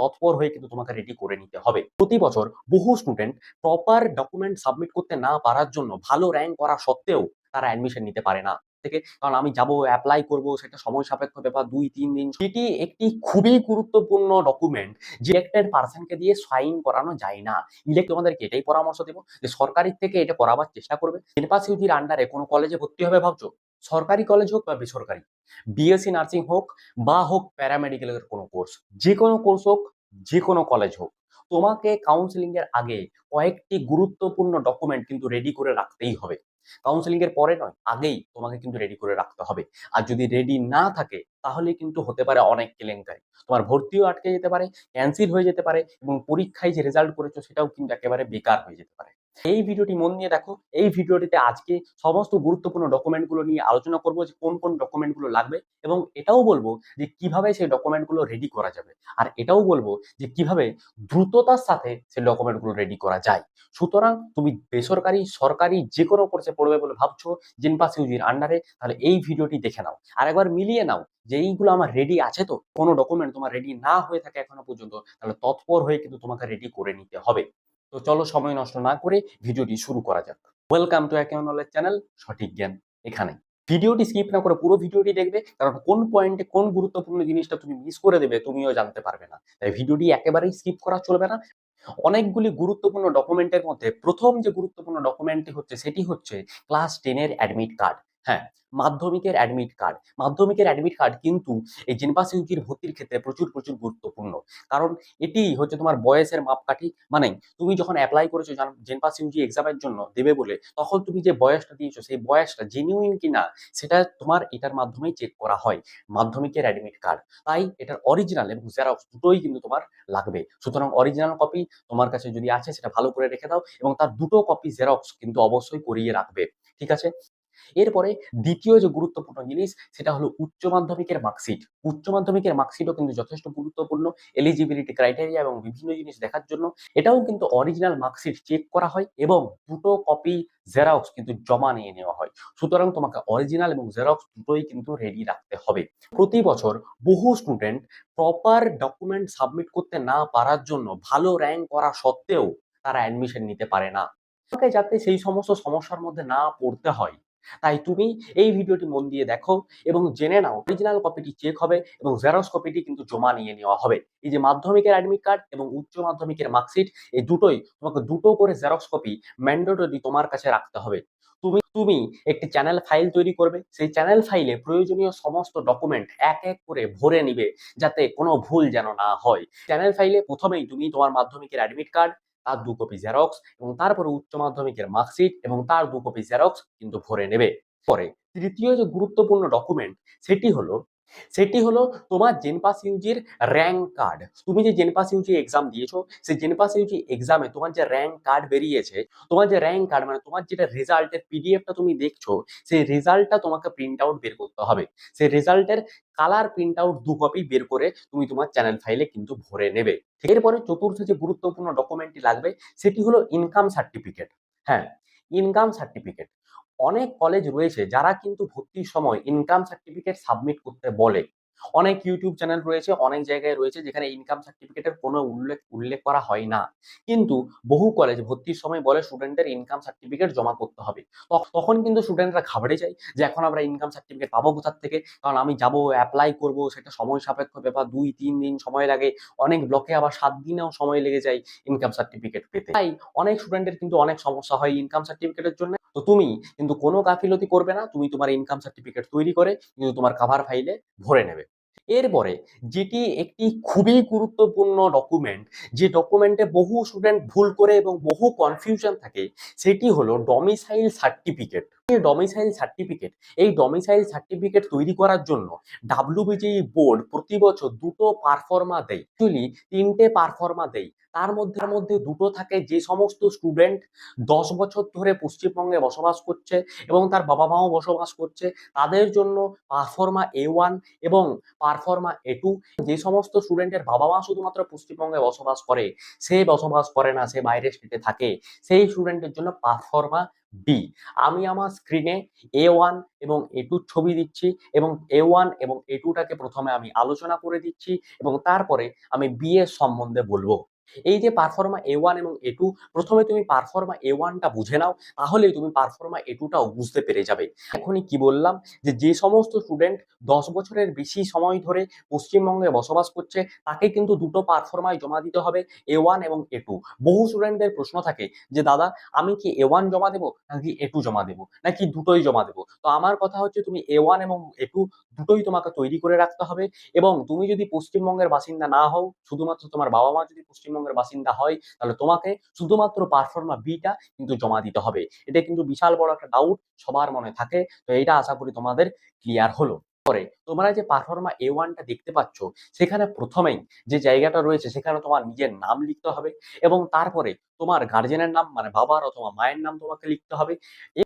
তৎপর হয়ে কিন্তু তোমাকে রেডি করে নিতে হবে। প্রতি বছর বহু স্টুডেন্ট প্রপার ডকুমেন্ট সাবমিট করতে না পারার জন্য ভালো র্যাঙ্ক করা সত্ত্বেও তারা অ্যাডমিশন নিতে পারে না থেকে। কারণ আমি যাব অ্যাপ্লাই করব, সেটা সময় সাপেক্ষ ব্যাপার, 2-3 দিন। এটি একটি খুবই গুরুত্বপূর্ণ ডকুমেন্ট, যে একটা পার্সনকে দিয়ে সাইন করানো যায় না। তোমাদেরকে এটাই পরামর্শ দেবো যে সরকারি থেকে এটা করাবার চেষ্টা করবে। ক্যাম্পাস ইউজির আন্ডারে কোনো কলেজে ভর্তি হবে ভাবছো, সরকারি কলেজ হোক বা বেসরকারি, বিএসসি নার্সিং হোক বা হোক প্যারামেডিক্যালের কোনো কোর্স, যে কোনো কোর্স হোক, যে কোনো কলেজ হোক, তোমাকে কাউন্সিলিং এর আগে কয়েকটি গুরুত্বপূর্ণ ডকুমেন্ট কিন্তু রেডি করে রাখতেই হবে। কাউন্সিলিং এর পরে নয়, আগেই তোমাকে কিন্তু রেডি করে রাখতে হবে। আর যদি রেডি না থাকে তাহলে কিন্তু হতে পারে অনেক কেলেঙ্কারি। তোমার ভর্তিও আটকে যেতে পারে, ক্যান্সেল হয়ে যেতে পারে, এবং পরীক্ষায় যে রেজাল্ট করেছো সেটাও কিন্তু একেবারে বেকার হয়ে যেতে পারে। এই ভিডিওটি মন দিয়ে দেখো। এই ভিডিওটিতে আজকে সমস্ত গুরুত্বপূর্ণ ডকুমেন্টগুলো নিয়ে আলোচনা করব, যে কোন কোন ডকুমেন্টগুলো লাগবে, এবং এটাও বলবো যে কিভাবে সেই ডকুমেন্টগুলো রেডি করা যাবে। আর এটাও বলবো যে কিভাবে দ্রুততার সাথে সেই ডকুমেন্টগুলো রেডি করা যায়। সুতরাং তুমি বেসরকারি সরকারি যে কোনো কোর্সে পড়বে বলে ভাবছো জেনপাস ইউজির আন্ডারে, তাহলে এই ভিডিওটি দেখে নাও আর একবার মিলিয়ে নাও যে এইগুলো আমার রেডি আছে। তো কোনো ডকুমেন্ট তোমার রেডি না হয়ে থাকে এখনো পর্যন্ত, তাহলে তৎপর হয়ে কিন্তু তোমাকে রেডি করে নিতে হবে। তো চলো সময় নষ্ট না করে ভিডিওটি শুরু করা যাক। Welcome to account knowledge channel, সঠিক জ্ঞান এখানে। ভিডিওটি স্কিপ না করে পুরো ভিডিওটি দেখবে, কারণ কোন পয়েন্টে কোন গুরুত্বপূর্ণ জিনিসটা তুমি মিস করে দেবে তুমিও জানতে পারবে না। তাই ভিডিওটি একেবারেই স্কিপ করা চলবে না। অনেকগুলি গুরুত্বপূর্ণ ডকুমেন্টের মধ্যে প্রথম যে গুরুত্বপূর্ণ ডকুমেন্টটি হচ্ছে সেটি হচ্ছে ক্লাস 10 এর অ্যাডমিট কার্ড। হ্যাঁ, মাধ্যমিকের অ্যাডমিট কার্ড। মাধ্যমিকের অ্যাডমিট কার্ড কিন্তু এই জেনপাস ইউজির ভর্তির ক্ষেত্রে প্রচুর প্রচুর গুরুত্বপূর্ণ। কারণ এটি হচ্ছে তোমার বয়সের মাপকাঠি। মানে তুমি যখন অ্যাপ্লাই করেছো জেনপাস ইউজি এক্সামের জন্য দেবে বলে, তখন তুমি যে বয়সটা দিয়েছো সেই বয়সটা জেনুইন কিনা সেটা তোমার এটার মাধ্যমেই চেক করা হয়, মাধ্যমিকের অ্যাডমিট কার্ড। তাই এটার অরিজিনাল এবং জেরক্স দুটোই কিন্তু তোমার লাগবে। সুতরাং অরিজিনাল কপি তোমার কাছে যদি আছে সেটা ভালো করে রেখে দাও, এবং তার দুটো কপি জেরক্স কিন্তু অবশ্যই করিয়ে রাখবে। ঠিক আছে? এরপরে দ্বিতীয় যে গুরুত্বপূর্ণ জিনিস সেটা হলো উচ্চ মাধ্যমিকের মার্কশিট। উচ্চ মাধ্যমিকের মার্কশিটও কিন্তু যথেষ্ট গুরুত্বপূর্ণ এলিজিবিলিটি ক্রাইটেরিয়া এবং বিভিন্ন জিনিস দেখার জন্য। এটাও কিন্তু অরিজিনাল মার্কশিট চেক করা হয় এবং দুটো কপি জেরক্স কিন্তু জমা নিয়ে নেওয়া হয়। সুতরাং তোমাকে অরিজিনাল এবং জেরক্স দুটোই কিন্তু রেডি রাখতে হবে। প্রতি বছর বহু স্টুডেন্ট প্রপার ডকুমেন্ট সাবমিট করতে না পারার জন্য ভালো র্যাঙ্ক করা সত্ত্বেও তারা অ্যাডমিশন নিতে পারে না। তোমাকে যাতে সেই সমস্ত সমস্যার মধ্যে না পড়তে হয়, তাই তুমি এই ভিডিওটি মন দিয়ে দেখো এবং জেনে নাও অরিজিনাল কপিটি চেক হবে এবং জেরক্স কপিটি কিন্তু জমা নিয়ে নেওয়া হবে। এই যে মাধ্যমিকের অ্যাডমিট কার্ড এবং উচ্চ মাধ্যমিকের মার্কশিট, এই দুটোই তোমাকে দুটো করে জেরক্স কপি ম্যান্ডেটরি তোমার কাছে রাখতে হবে। তুমি একটি চ্যানেল ফাইল তৈরি করবে, সেই চ্যানেল ফাইলে প্রয়োজনীয় সমস্ত ডকুমেন্ট এক এক করে ভরে নিবে, যাতে কোনো ভুল যেন না হয়। চ্যানেল ফাইলে প্রথমেই তুমি তোমার মাধ্যমিকের অ্যাডমিট কার্ড, তার 2 কপি জেরক্স, এবং তারপরে উচ্চ মাধ্যমিকের মার্কশিট এবং তার 2 কপি জেরক্স কিন্তু ভরে নেবে। পরে তৃতীয় যে গুরুত্বপূর্ণ ডকুমেন্ট সেটি হলো তোমার জেনপাস ইউজির র্যাঙ্ক কার্ড। তুমি যে জেনপাস ইউজি এক্সাম দিয়েছো সেই জেনপাস ইউজি এক্সামে তোমার যে র্যাঙ্ক কার্ড বেরিয়েছে, তোমার যে র্যাঙ্ক কার্ড মানে তোমার যেটা রেজাল্টের পিডিএফটা তুমি দেখছো, সেই রেজাল্টটা তোমাকে প্রিন্ট আউট বের করতে হবে। সেই রেজাল্টের কালার প্রিন্ট আউট 2 কপি বের করে তুমি তোমার চ্যানেল ফাইলে কিন্তু ভরে নেবে। এরপরে চতুর্থ যে গুরুত্বপূর্ণ ডকুমেন্টটি লাগবে সেটি হলো ইনকাম সার্টিফিকেট। হ্যাঁ, ইনকাম সার্টিফিকেট। অনেক কলেজ রয়েছে যারা কিন্তু ভর্তির সময় ইনকাম সার্টিফিকেট সাবমিট করতে বলে। অনেক ইউটিউব চ্যানেল রয়েছে, অনেক জায়গায় রয়েছে যেখানে ইনকাম সার্টিফিকেটের কোনো উল্লেখ করা হয় না। কিন্তু বহু কলেজ ভর্তির সময় বলে স্টুডেন্টদের ইনকাম সার্টিফিকেট জমা করতে হবে। তখন কিন্তু স্টুডেন্টরা ঘাবড়ে যায় যে এখন আমরা ইনকাম সার্টিফিকেট পাবো কোথার থেকে, কারণ আমি যাব অ্যাপ্লাই করব, সেটা সময় সাপেক্ষ ব্যাপার, 2-3 দিন সময় লাগে। অনেক ব্লকে আবার 7 দিনেও সময় লেগে যায় ইনকাম সার্টিফিকেট পেতে। তাই অনেক স্টুডেন্টের কিন্তু অনেক সমস্যা হয় ইনকাম সার্টিফিকেটের জন্য। তো তুমি কিন্তু কোনো গাফিলতি করবে না, তুমি তোমার ইনকাম সার্টিফিকেট তৈরি করে কিন্তু তোমার কভার ফাইলে ভরে নেবে। এরপরে যেটি একটি খুবই গুরুত্বপূর্ণ ডকুমেন্ট, যে ডকুমেন্টে বহু স্টুডেন্ট ভুল করে এবং বহু কনফিউশন থাকে, সেটি হলো ডমিসাইল সার্টিফিকেট। ডমিসাইল সার্টিফিকেট, এই ডমিসাইল সার্টিফিকেট তৈরি করার জন্য ডাব্লিউবিজিই বোর্ড প্রতি বছর দুটো পারফরমা দেয়, অ্যাকচুয়ালি 3টে পারফরমা দেয়। তার মধ্যে দুটো থাকে যে সমস্ত স্টুডেন্ট 10 বছর ধরে পশ্চিমবঙ্গে বসবাস করছে এবং তার বাবা মাও বসবাস করছে, তাদের জন্য পারফরমা A1 এবং পারফরমা A2। যে সমস্ত স্টুডেন্টের বাবা মা শুধুমাত্র পশ্চিমবঙ্গে বসবাস করে, সে বসবাস করে না, সে বাইরের স্টেটে থাকে, সেই স্টুডেন্টের জন্য পারফরমা বি, আমি আমার স্ক্রিনে A1 এবং A2 ছবি দিচ্ছি এবং A1 এবং A2টাকে প্রথমে আমি আলোচনা করে দিচ্ছি এবং তারপরে আমি বি এর সম্বন্ধে বলবো। এই যে পারফর্মা A1 এবং A2, প্রথমে তুমি পারফর্মা A1টা বুঝে নাও, তাহলেই তুমি পারফর্মা A2টাও বুঝতে পেরে যাবে। এখনই কি বললাম, যে সমস্ত স্টুডেন্ট 10 বছরের বেশি সময় ধরে পশ্চিমবঙ্গে বসবাস করছে, তাকে কিন্তু দুটো পারফর্মায় জমা দিতে হবে, A1 এবং A2। বহু স্টুডেন্টদের প্রশ্ন থাকে যে দাদা, আমি কি A1 জমা দেবো নাকি A2 জমা দেবো নাকি দুটোই জমা দেবো? তো আমার কথা হচ্ছে, তুমি A1 এবং A2 দুটোই তোমাকে তৈরি করে রাখতে হবে। এবং তুমি যদি পশ্চিমবঙ্গের বাসিন্দা না হও, শুধুমাত্র তোমার বাবা মা যদি পশ্চিমবঙ্গের বাসিন্দা হয়, তাহলে তোমাকে শুধুমাত্র পারফর্মা বিটা কিন্তু জমা দিতে হবে। এটা কিন্তু বিশাল বড় একটা ডাউট সবার মনে থাকে। তো এটা আশা করি তোমাদের ক্লিয়ার হলো। পরে তোমরা যে পারফর্মা A1টা দেখতে পাচ্ছ, সেখানে প্রথমেই যে জায়গাটা রয়েছে সেখানে তোমার নিজের নাম লিখতে হবে এবং তারপরে তোমার গার্জেনের নাম মানে বাবার অথবা মায়ের নাম তোমাকে লিখতে হবে।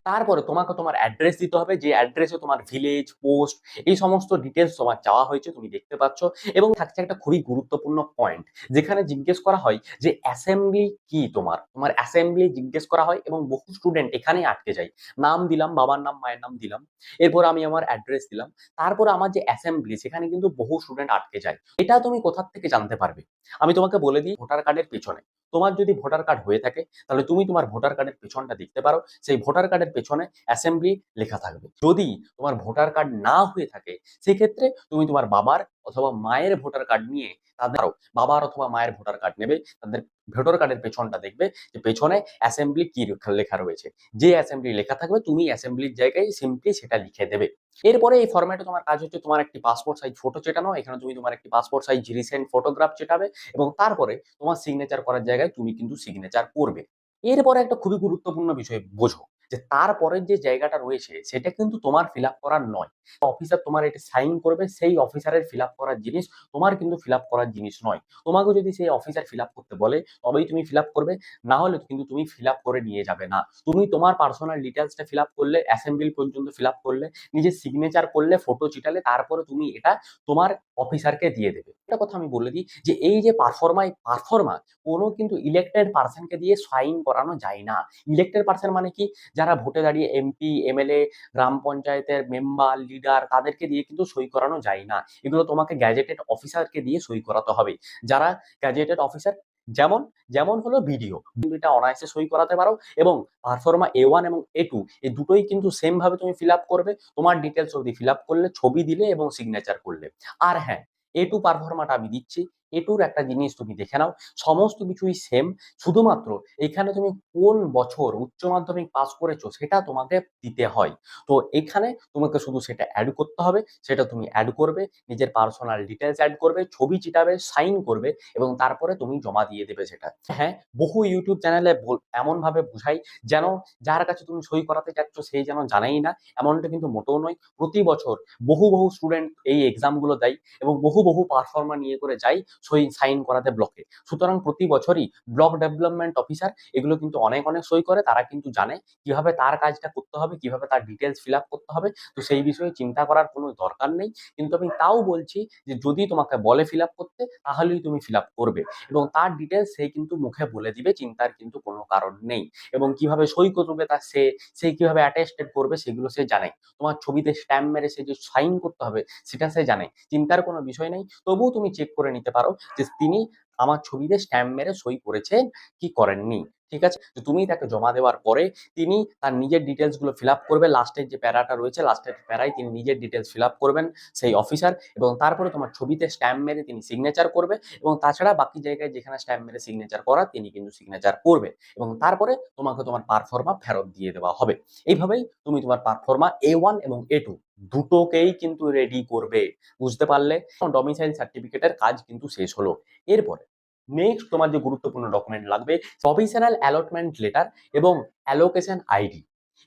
তারপরে তোমাকে তোমার অ্যাড্রেস দিতে হবে, যে অ্যাড্রেসে তোমার ভিলেজ, পোস্ট, এই সমস্ত ডিটেলস তোমার চাওয়া হয়েছে, তুমি দেখতে পাচ্ছ। এবং থাকছে একটা খুবই গুরুত্বপূর্ণ পয়েন্ট, যেখানে জিজ্ঞেস করা হয় যে অ্যাসেম্বলি কি, তোমার তোমার অ্যাসেম্বলি জিজ্ঞেস করা হয় এবং বহু স্টুডেন্ট এখানেই আটকে যায়। নাম দিলাম, বাবার নাম মায়ের নাম দিলাম, এরপর আমি আমার অ্যাড্রেস দিলাম, তারপরে আমার যে অ্যাসেম্বলি, সেখানে কিন্তু বহু স্টুডেন্ট আটকে যায়। এটা তুমি কোথা থেকে জানতে পারবে? আমি তোমাকে বলে দিই, ভোটার কার্ডের পেছনে। তোমার যদি ভোটার কার্ড হয়ে থাকে, তাহলে তুমি তোমার ভোটার কার্ডের পেছনটা দেখতে পারো, সেই ভোটার কার্ডের পেছনে অ্যাসেম্বলি লেখা থাকবে। যদি তোমার ভোটার কার্ড না হয়ে থাকে, সেক্ষেত্রে তুমি তোমার বাবার অথবা মায়ের ভোটার কার্ড নিয়ে তাদেরও বাবার অথবা মায়ের ভোটার কার্ড নেবে, তাদের ভোটার কার্ডের পেছনটা দেখবে যে পেছনে অ্যাসেম্বলি কি লেখা রয়েছে। যে অ্যাসেম্বলি লেখা থাকবে, তুমি অ্যাসেম্বলির জায়গায় সিম্পলি সেটা লিখে দেবে। এরপরে এই ফরম্যাটে তোমার কাজ হচ্ছে, তোমার একটি পাসপোর্ট সাইজ ফটো চেটানো। এখানে তুমি তোমার একটি পাসপোর্ট সাইজ রিসেন্ট ফটোগ্রাফ চেটাবে এবং তারপরে তোমার সিগনেচার করার জায়গায় তুমি কিন্তু সিগনেচার করবে। এরপরে একটা খুবই গুরুত্বপূর্ণ বিষয় বোঝো, যে তারপরের যে জায়গাটা রয়েছে সেটা কিন্তু তোমার ফিল আপ করার নয়। অফিসার তোমার এটা সাইন করবে, সেই অফিসারের ফিল আপ করার জিনিস, তোমার কিন্তু ফিল আপ করার জিনিস নয়। তোমাকে যদি সেই অফিসার ফিল আপ করতে বলে, তবেই তুমি ফিল আপ করবে, না হলে কিন্তু তুমি ফিল আপ করে নিয়ে যাবে না। তুমি তোমার পার্সোনাল ডিটেলসটা ফিল আপ করলে, অ্যাসেম্বলি পর্যন্ত ফিল আপ করলে, নিজের সিগনেচার করলে, ফটো চিটালে, তারপরে তুমি এটা তোমার অফিসারকে দিয়ে দেবে। একটা কথা আমি বলে দিই, যে এই যে পারফর্মা কোনো কিন্তু ইলেক্টেড পার্সনকে দিয়ে সাইন করানো যায় না। ইলেক্টেড পার্সন মানে কি? যারা ভোটে দাঁড়িয়ে এমপি, এমএলএ, গ্রাম পঞ্চায়েতের মেম্বার, লিডার, তাদেরকে দিয়ে কিন্তু সই করানো যায় না। এগুলো তোমাকে গ্যাজেটেড অফিসারকে দিয়ে সই করাতে হবে। যারা গ্যাজেটেড অফিসার, যেমন যেমন হলো বিডিও, এটা অনায়াসে সই করাতে পারো। এবং পারফর্মা A1 এবং A2 এই দুটোই কিন্তু সেম ভাবে তুমি ফিল আপ করবে। তোমার ডিটেলস অবধি ফিল আপ করলে, ছবি দিলে এবং সিগনেচার করলে। আর হ্যাঁ, A2 পারফর্মাটা আমি দিচ্ছি। A2র একটা জিনিস তুমি দেখে নাও, সমস্ত কিছুই সেম, শুধুমাত্র এখানে তুমি কোন বছর উচ্চ মাধ্যমিক পাস করেছো সেটা তোমাকে দিতে হয়। তো এখানে তোমাকে শুধু সেটা অ্যাড করতে হবে, সেটা তুমি অ্যাড করবে, নিজের পার্সোনাল ডিটেলস অ্যাড করবে, ছবি চিটাবে, সাইন করবে এবং তারপরে তুমি জমা দিয়ে দেবে সেটা। হ্যাঁ, বহু ইউটিউব চ্যানেলে এমন ভাবে বোঝাই যেন যার কাছে তুমি সই করাতে যাচ্ছ সেই যেন জানেই না, এমনটা কিন্তু মোটেও নয়। প্রতি বছর বহু বহু স্টুডেন্ট এই এক্সাম গুলো দেয় এবং বহু বহু পারফর্মা নিয়ে করে যায় সই সাইন করাতে ব্লকে। সুতরাং প্রতি বছরই ব্লক ডেভেলপমেন্ট অফিসার এগুলো কিন্তু অনেক অনেক সই করে, তারা কিন্তু জানে কিভাবে তার কাজটা করতে হবে, কিভাবে তার ডিটেলস ফিল আপ করতে হবে। তো সেই বিষয়ে চিন্তা করার কোনো দরকার নেই। কিন্তু আমি তাও বলছি, যে যদি তোমাকে বলে ফিল আপ করতে, তাহলেই তুমি ফিল আপ করবে এবং তার ডিটেলস সে কিন্তু মুখে বলে দিবে, চিন্তার কিন্তু কোনো কারণ নেই। এবং কিভাবে সই করবে তা সে সে কিভাবে অ্যাটেস্টেড করবে সেগুলো সে জানে। তোমার ছবিতে স্ট্যাম্প মেরে সে যে সাইন করতে হবে সেটা সে জানে, চিন্তার কোনো বিষয় নেই। তবুও তুমি চেক করে নিতে পারো যে তিনি আমার ছবিতে স্ট্যাম্প মেরে সই করেছেন কি করেননি। ঠিক আছে, তো তুমি তাকে জমা দেওয়ার পরে তিনি তার নিজের ডিটেলস গুলো ফিল আপ করবে। লাস্টের যে প্যারাটা রয়েছে, লাস্টের প্যারায় তিনি নিজের ডিটেলস ফিল আপ করবেন সেই অফিসার, এবং তারপরে তোমার ছবিতে স্ট্যাম্প মেরে তিনি সিগনেচার করবে। এবং তাছাড়া বাকি জায়গায় যেখানে স্ট্যাম্প মেরে সিগনেচার করা, তিনি কিন্তু সিগনেচার করবে এবং তারপরে তোমাকে তোমার পারফর্মা ফেরত দিয়ে দেওয়া হবে। এইভাবেই তুমি তোমার পারফর্মা A1 এবং A2 দুটোকেই কিন্তু রেডি করবে। বুঝতে পারলে? ডমিসাইল সার্টিফিকেটের কাজ কিন্তু শেষ হলো। এরপরে নেক্সট তোমার যে গুরুত্বপূর্ণ ডকুমেন্ট লাগবে, প্রভিশনাল অ্যালটমেন্ট লেটার এবং অ্যালোকেশন আইডি।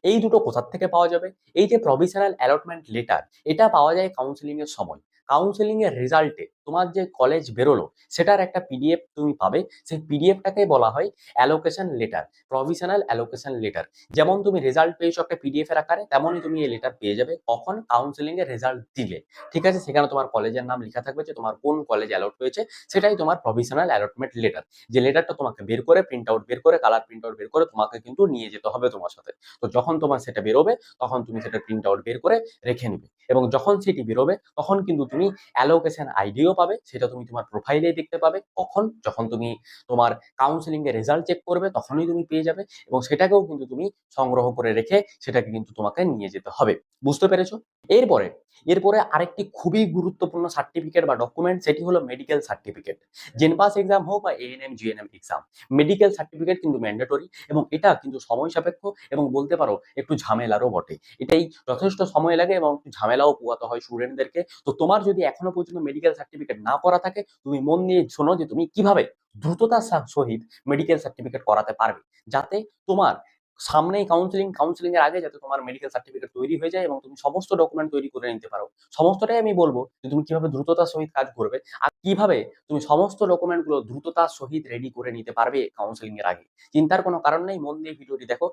এই দুটো কোথা থেকে পাওয়া যাবে? এই যে প্রভিশনাল অ্যালটমেন্ট লেটার, এটা পাওয়া যায় কাউন্সেলিং এর সময়। কাউন্সেলিং এর রেজাল্টে তোমার যে কলেজ বেরোলো সেটার একটা পিডিএফ তুমি পাবে। সেই পিডিএফটাকে বলা হয় allocation letter, provisional allocation letter. যেমন তুমি রেজাল্ট পেয়েছো একটা পিডিএফ এর আকারে, তেমনই তুমি এই লেটার পেয়ে যাবে কখন কাউন্সেলিং এর রেজাল্ট দিলে। ঠিক আছে, সেখানে তোমার কলেজের নাম লেখা থাকবে যে তোমার কোন কলেজ অ্যালট হয়েছে, সেটাই তোমার প্রভিশনাল অ্যালটমেন্ট লেটার। যে লেটারটা তোমাকে বের করে প্রিন্ট আউট বের করে কালার প্রিন্ট আউট বের করে তোমাকে কিন্তু নিয়ে যেতে হবে তোমার সাথে। তো যখন তোমার সেটা বেরোবে তখন তুমি সেটা প্রিন্ট আউট বের করে রেখে নেবে, এবং যখন সেটি বেরোবে তখন কিন্তু তুমি অ্যালোকেশন আইডিও পাবে। সেটা তুমি তোমার প্রোফাইলে দেখতে পাবে কখন, যখন তুমি তোমার কাউন্সেলিং এর রেজাল্ট চেক করবে তখনই তুমি পেয়ে যাবে, এবং সেটাকেও কিন্তু তুমি সংগ্রহ করে রেখে সেটাকে কিন্তু তোমাকে নিয়ে যেতে হবে। বুঝতে পেরেছো? এরপরে এরপরে আরেকটি খুবই গুরুত্বপূর্ণ সার্টিফিকেট বা ডকুমেন্ট, সেটি হলো মেডিকেল সার্টিফিকেট। জেনপাস এক্সাম হোক বা ANM GNM exam, medical certificate কিন্তু ম্যান্ডেটরি, এবং এটা কিন্তু সময় সাপেক্ষ এবং বলতে পারো একটু ঝামেলারও বটে। এটাই যথেষ্ট সময় লাগে এবং একটু ঝামেলাও পোহাতে হয় স্টুডেন্টদেরকে। তো তোমার যদি এখনো পর্যন্ত মেডিকেল সার্টিফিকেট না করা থাকে, তুমি মন দিয়ে শোনো যে তুমি কিভাবে দ্রুততার সহিত মেডিকেল সার্টিফিকেট করাতে পারবে, যাতে তোমার সামনেই কাউন্সিলিং এর আগে যাতে তোমার মেডিকেল সার্টিফিকেট তৈরি হয়ে যায় এবং তুমি সমস্ত ডকুমেন্ট তৈরি করে নিতে পারো। সমস্তটাই আমি বলবো যে তুমি কিভাবে দ্রুততার সহিত কাজ করবে আর কিভাবে তুমি সমস্ত ডকুমেন্ট গুলো দ্রুততার সহিত রেডি করে নিতে পারবে কাউন্সিলিং এর আগে। চিন্তার কোনো কারণ নেই, মন দিয়ে ভিডিওটি দেখো।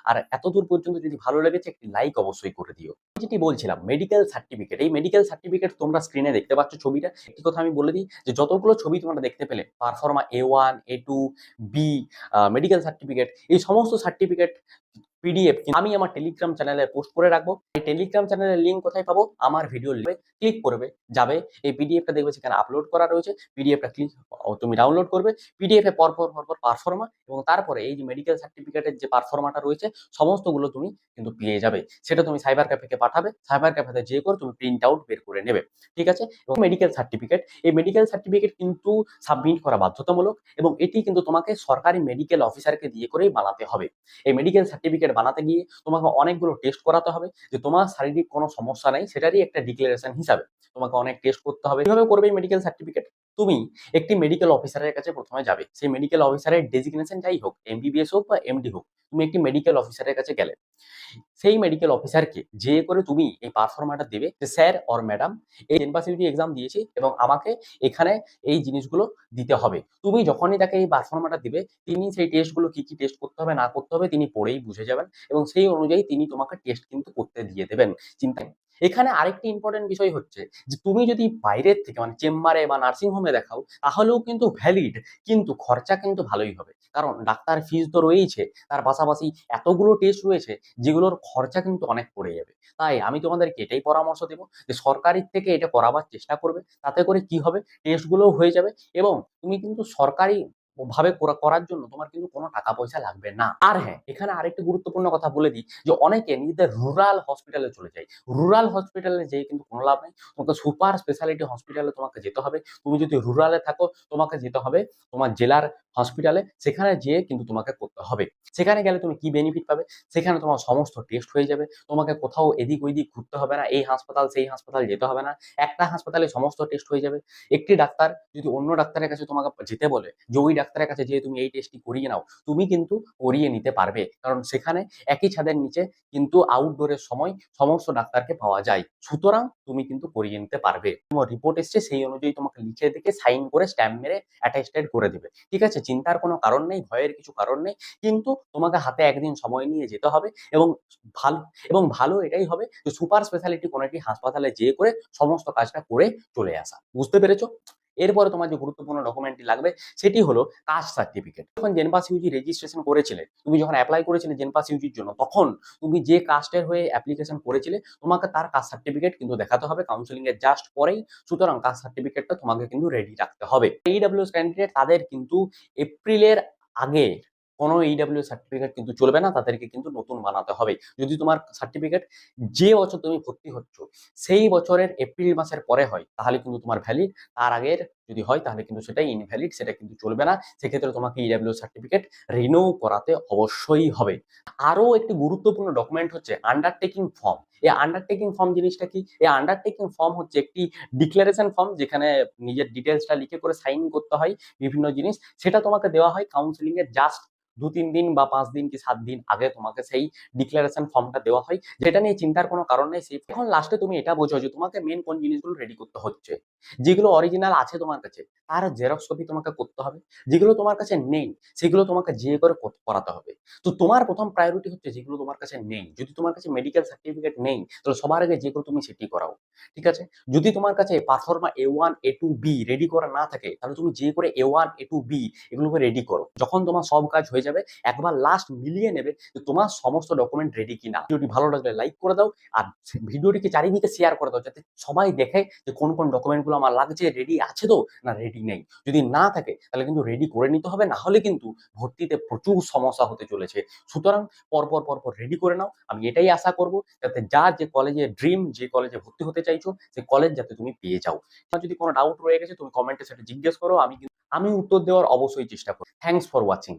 আর এতদূর পর্যন্ত যদি ভালো লেগেছে একটি লাইক অবশ্যই করে দিও। যেটি বলছিলাম মেডিকেল সার্টিফিকেট, এই মেডিকেল সার্টিফিকেট তোমরা স্ক্রিনে দেখতে পাচ্ছ ছবিটা। একটি কথা আমি বলে দিই যে যতগুলো ছবি তোমরা দেখতে পেলে, পারফর্মা A1 A2 B, medical certificate, এই সমস্ত সার্টিফিকেট পিডিএফ আমি আমার টেলিগ্রাম চ্যানেলে পোস্ট করে রাখবো। এই টেলিগ্রাম চ্যানেলের লিঙ্ক কোথায় পাবো? আমার ভিডিও ক্লিক করবে, যাবে, এই পিডিএফটা দেখবে সেখানে আপলোড করা রয়েছে। পিডিএফটা তুমি ডাউনলোড করবে। পিডিএফ এ পরপর পারফর্মা, এবং তারপরে এই যে মেডিকেল সার্টিফিকেটের যে পারফর্মাটা রয়েছে সমস্তগুলো তুমি কিন্তু পেয়ে যাবে। সেটা তুমি সাইবার ক্যাফেকে পাঠাবে, সাইবার ক্যাফেতে যে করে তুমি প্রিন্ট আউট বের করে নেবে। ঠিক আছে? এবং মেডিকেল সার্টিফিকেট, এই মেডিকেল সার্টিফিকেট কিন্তু সাবমিট করা বাধ্যতামূলক, এবং এটি কিন্তু তোমাকে সরকারি মেডিকেল অফিসারকে দিয়ে করেই বানাতে হবে। এই মেডিকেল সার্টিফিকেট বানাতে গিয়ে তোমাকে অনেকগুলো টেস্ট করাতে হবে যে তোমার শারীরিক কোনো সমস্যা নেই, সেটারই একটা ডিক্লারেশন হিসাবে তোমাকে অনেক টেস্ট করতে হবে। কিভাবে করবে এই মেডিকেল সার্টিফিকেট? তুমি একটি মেডিকেল অফিসারের কাছে প্রথমে যাবে। সেই মেডিকেল অফিসারের ডেজিগনেশন যাই হোক, এমবিবিএস হোক বা এমডি হোক, তুমি একটি মেডিকেল অফিসারের কাছে গেলে সেই মেডিকেল অফিসারকে যে করে তুমি এই পারফর্মাটা দেবে যে স্যার অর ম্যাডাম, এই জেনপাসিউটি এক্সাম দিয়েছি এবং আমাকে এখানে এই জিনিসগুলো দিতে হবে। তুমি যখনই তাকে এই পারফর্মাটা দিবে, তিনি সেই টেস্টগুলো কি কি টেস্ট করতে হবে না করতে হবে তিনি পড়েই বুঝে যাবেন, এবং সেই অনুযায়ী তিনি তোমাকে টেস্ট কিন্তু করতে দিয়ে দেবেন। চিন্তা এখানে আরেকটি ইম্পর্টেন্ট বিষয় হচ্ছে যে তুমি যদি বাইরের থেকে মানে চেম্বারে বা নার্সিং হোমে দেখাও তাহলেও কিন্তু ভ্যালিড, কিন্তু খরচা কিন্তু ভালোই হবে, কারণ ডাক্তার ফিস তো রয়েছে, তার পাশাপাশি এতগুলো টেস্ট রয়েছে যেগুলোর খরচা কিন্তু অনেক পড়ে যাবে। তাই আমি তোমাদেরকে এটাই পরামর্শ দেব যে সরকারির থেকে এটা করাবার চেষ্টা করবে। তাতে করে কি হবে, টেস্টগুলোও হয়ে যাবে এবং তুমি কিন্তু সরকারি ভাবে করার জন্য তোমার কিন্তু কোনো টাকা পয়সা লাগবে না। আর হ্যাঁ, এখানে আরেকটি গুরুত্বপূর্ণ কথা বলে দিই যে অনেকে নিজেদের রুরাল হসপিটালে চলে যায়। রুরাল হসপিটালে যেয়ে কিন্তু কোনো লাভ নেই। তোমাকে সুপার স্পেশালিটি হসপিটালে তোমাকে যেতে হবে। তুমি যদি রুরালে থাকো তোমাকে যেতে হবে তোমার জেলার হসপিটালে, সেখানে যেয়ে কিন্তু তোমাকে করতে হবে। সেখানে গেলে তুমি কি বেনিফিট পাবে? সেখানে তোমার সমস্ত টেস্ট হয়ে যাবে, তোমাকে কোথাও এদিক ওইদিক ঘুরতে হবে না, এই হাসপাতাল সেই হাসপাতাল যেতে হবে না, একটা হাসপাতালে সমস্ত টেস্ট হয়ে যাবে। একটি ডাক্তার যদি অন্য ডাক্তারের কাছে তোমাকে যেতে বলে যে ওই ডাক্তারের কাছে যেয়ে তুমি এই টেস্টটি করিয়ে নাও, তুমি কিন্তু করিয়ে নিতে পারবে, কারণ সেখানে একই ছাদের নিচে কিন্তু আউটডোরের সময় সমস্ত ডাক্তারকে পাওয়া যায়। সুতরাং তুমি কিন্তু করিয়ে নিতে পারবে। তোমার রিপোর্ট এসছে সেই অনুযায়ী তোমাকে লিখে দেখে সাইন করে স্ট্যাম্প মেরে অ্যাটেস্টেড করে দেবে। ঠিক আছে, চিন্তার কোনো কারণ নেই, ভয়ের কিছু কারণ নেই, কিন্তু তোমাকে হাতে একদিন সময় নিয়ে যেতে হবে, এবং ভালো ভালো এটাই হবে যে সুপার স্পেশালিটি কোনো একটি হাসপাতালে যেয়ে করে সমস্ত কাজটা করে চলে আসা। বুঝতে পেরেছো? এরপরে তোমার যে গুরুত্বপূর্ণ ডকুমেন্টটি লাগবে সেটি হলো কাস্ট সার্টিফিকেট। যখন জেনপাস ইউজি রেজিস্ট্রেশন করেছিলে, তুমি যখন অ্যাপ্লাই করেছিলে জেনপাস ইউজির জন্য, তখন তুমি যে কাস্টের হয়ে অ্যাপ্লিকেশন করেছিলে তোমাকে তার কাস্ট সার্টিফিকেট কিন্তু দেখাতে হবে কাউন্সিলিং এর জাস্ট পরেই। সুতরাং কাস্ট সার্টিফিকেটটা তোমাকে কিন্তু রেডি রাখতে হবে। ইডব্লিউএস ক্যান্ডিডেট তাদের কিন্তু এপ্রিলের আগে কোনো ইডব্লিউ সার্টিফিকেট কিন্তু চলবে না, তাদেরকে কিন্তু নতুন বানাতে হবে। যদি তোমার সার্টিফিকেট যে বছর তুমি ভর্তি হচ্ছ সেই বছরের এপ্রিল মাসের পরে হয় তাহলে কিন্তু তোমার ভ্যালিড, তার আগের যদি হয় তাহলে কিন্তু সেটাই ইনভ্যালিড, সেটা কিন্তু চলবে না। সেক্ষেত্রে তোমাকে ইডব্লিউ সার্টিফিকেট রিনিউ করাতে অবশ্যই হবে। আরো একটি গুরুত্বপূর্ণ ডকুমেন্ট হচ্ছে আন্ডারটেকিং ফর্ম। এই আন্ডারটেকিং ফর্ম জিনিসটা কি? এই আন্ডারটেকিং ফর্ম হচ্ছে একটি ডিক্লারেশন ফর্ম যেখানে নিজের ডিটেলসটা লিখে করে সাইন করতে হয় বিভিন্ন জিনিস, সেটা তোমাকে দেওয়া হয় কাউন্সিলিং এর জাস্ট 2-3 দিন বা 5 দিন কি 7 দিন আগে তোমাকে সেই ডিক্লারেশন ফর্মটা দেওয়া হয়, যেটা নিয়ে চিন্তার কোনো কারণ নেই। এখন লাস্টে তুমি এটা বোঝো যে তোমাকে মেইন কোন জিনিসগুলো রেডি করতে হচ্ছে। যেগুলো অরিজিনাল আছে তোমার কাছে, তার জেরক্স কপি তোমাকে করতে হবে। যেগুলো তোমার কাছে নেই, সেগুলো তোমাকে যেয়ে করে করাতে হবে। তো তোমার ১ম প্রায়োরিটি হচ্ছে যেগুলো তোমার কাছে নেই। যদি তোমার কাছে মেডিকেল সার্টিফিকেট নেই, তাহলে সবার আগে যেগুলো তুমি সেটি করাও। ঠিক আছে? যদি তোমার কাছে পারফর্মা A1, A2B রেডি করা না থাকে, তাহলে তুমি যেয়ে করে A1, A2B এগুলোকে রেডি করো। যখন তোমার সব কাজ হয়ে যাবে, একবার লাস্ট মিলিয়ে নেবে যে তোমার সমস্ত ডকুমেন্ট রেডি কিনা। ভিডিওটি ভালো লাগলে লাইক করে দাও, আর ভিডিওটিকে চারিদিকে শেয়ার করে দাও, যাতে সবাই দেখে যে কোন কোন ডকুমেন্টগুলো আমার লাগছে, রেডি আছে তো না রেডি নেই। যদি না থাকে তাহলে কিন্তু রেডি করে নিতে হবে, না হলে কিন্তু ভর্তিতে প্রচুর সমস্যা হতে চলেছে। সুতরাং পরপর রেডি করে নাও। আমি এটাই আশা করব, যাতে যার যে কলেজে ড্রিম, যে কলেজে ভর্তি হতে চাইছো, সেই কলেজ যাতে তুমি পেয়ে যাও। তোমার যদি কোনো ডাউট রয়ে গেছে, তুমি কমেন্টে সেটা জিজ্ঞেস করো। আমি উত্তর দেওয়ার অবশ্যই চেষ্টা করব। Thanks for watching.